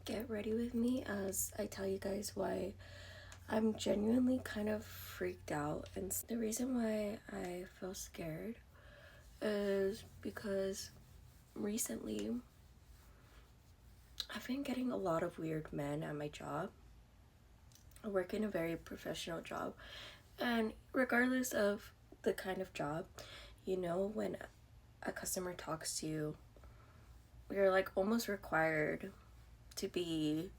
Get ready with me as I tell you guys why I'm genuinely kind of freaked out. And the reason why I feel scared is because recently I've been getting a lot of weird men at my job. I work in a very professional job, and regardless of the kind of job, when a customer talks to you, you're like almost required to be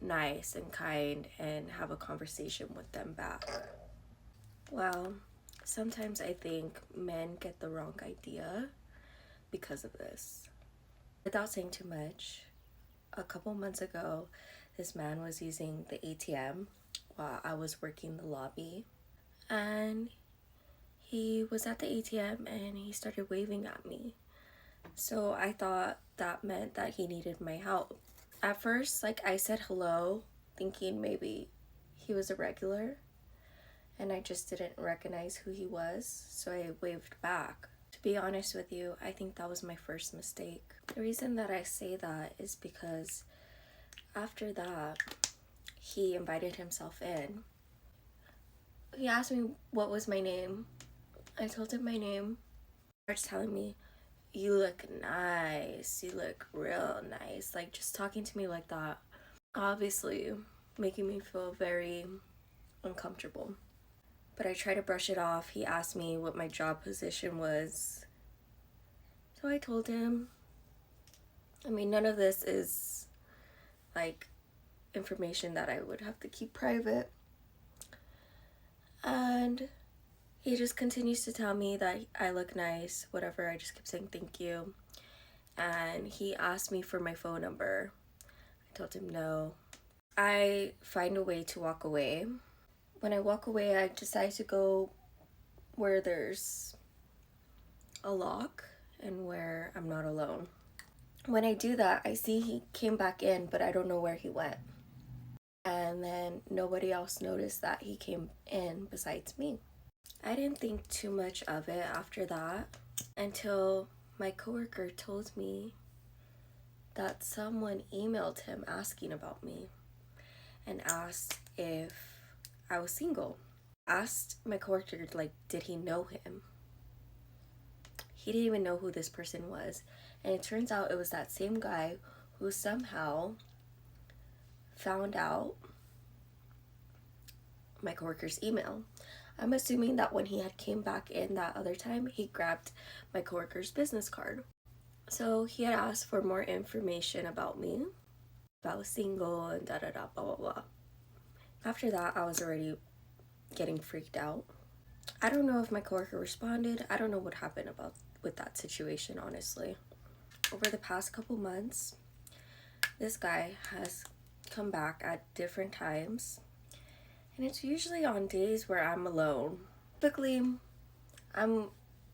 nice and kind and have a conversation with them back. Well, sometimes I think men get the wrong idea because of this. Without saying too much, a couple months ago, this man was using the ATM while I was working the lobby, and he was at the ATM and he started waving at me. So I thought that meant that he needed my help. At first, I said hello, thinking maybe he was a regular, and I just didn't recognize who he was, so I waved back. To be honest with you, I think that was my first mistake. The reason that I say that is because after that, he invited himself in. He asked me what was my name. I told him my name. He starts telling me, "You look nice, you look real nice," just talking to me like that. Obviously making me feel very uncomfortable. But I tried to brush it off. He asked me what my job position was. So I told him. None of this is information that I would have to keep private. And he just continues to tell me that I look nice, whatever. I just kept saying thank you. And he asked me for my phone number. I told him no. I find a way to walk away. When I walk away, I decide to go where there's a lock and where I'm not alone. When I do that, I see he came back in, but I don't know where he went. And then nobody else noticed that he came in besides me. I didn't think too much of it after that until my coworker told me that someone emailed him asking about me and asked if I was single. Asked my coworker, did he know him? He didn't even know who this person was. And it turns out it was that same guy who somehow found out my coworker's email. I'm assuming that when he had came back in that other time, he grabbed my coworker's business card. So he had asked for more information about me, if I was single and da da da blah blah blah. After that, I was already getting freaked out. I don't know if my coworker responded. I don't know what happened with that situation, honestly. Over the past couple months, this guy has come back at different times, and it's usually on days where I'm alone. Typically, I'm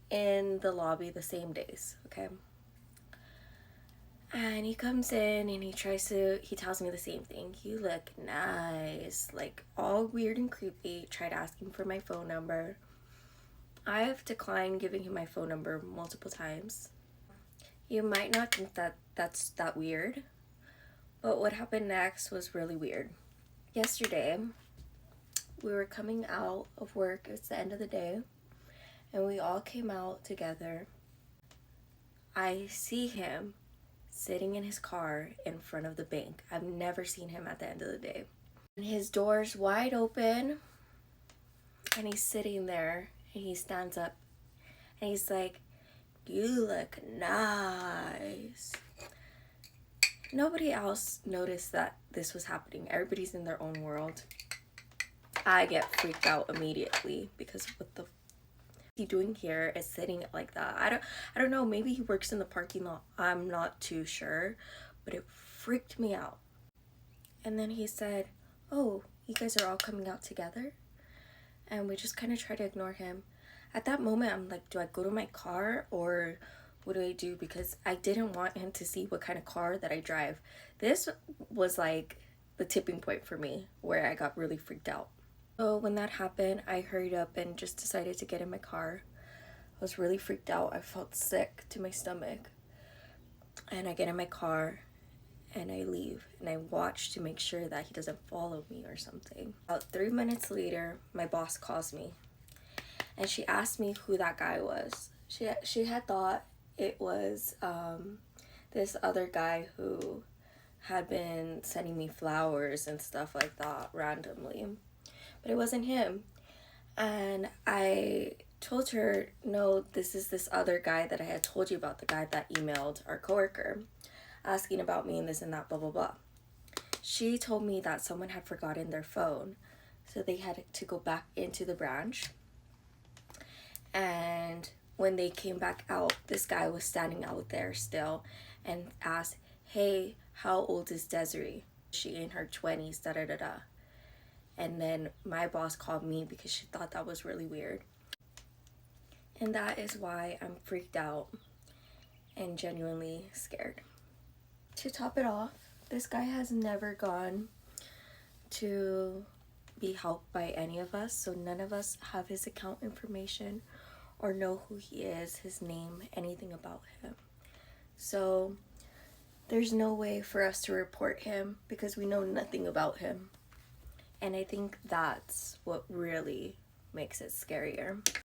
in the lobby the same days, okay? And he comes in and he tells me the same thing. "You look nice," all weird and creepy. Tried asking for my phone number. I have declined giving him my phone number multiple times. You might not think that that's that weird, but what happened next was really weird. Yesterday, we were coming out of work. It's the end of the day, and we all came out together. I see him sitting in his car in front of the bank. I've never seen him at the end of the day. And his door's wide open, and he's sitting there, and he stands up, and he's like, "You look nice." Nobody else noticed that this was happening. Everybody's in their own world. I get freaked out immediately because what the he doing here is sitting like that. I don't know, maybe he works in the parking lot. I'm not too sure, but it freaked me out. And then he said, "Oh, you guys are all coming out together?" And we just kind of try to ignore him. At that moment, I'm like, do I go to my car or what do I do? Because I didn't want him to see what kind of car that I drive. This was the tipping point for me where I got really freaked out. So when that happened, I hurried up and just decided to get in my car. I was really freaked out. I felt sick to my stomach. And I get in my car and I leave and I watch to make sure that he doesn't follow me or something. About 3 minutes later, my boss calls me and she asked me who that guy was. She had thought it was this other guy who had been sending me flowers and stuff like that randomly, but it wasn't him. And I told her, no, this is this other guy that I had told you about, the guy that emailed our coworker asking about me and this and that, blah, blah, blah. She told me that someone had forgotten their phone, so they had to go back into the branch. And when they came back out, this guy was standing out there still and asked, hey, how old is Desiree? She in her 20s, da da da da. And then my boss called me because she thought that was really weird. And that is why I'm freaked out and genuinely scared. To top it off, this guy has never gone to be helped by any of us, so none of us have his account information or know who he is, his name, anything about him. So there's no way for us to report him because we know nothing about him. And I think that's what really makes it scarier.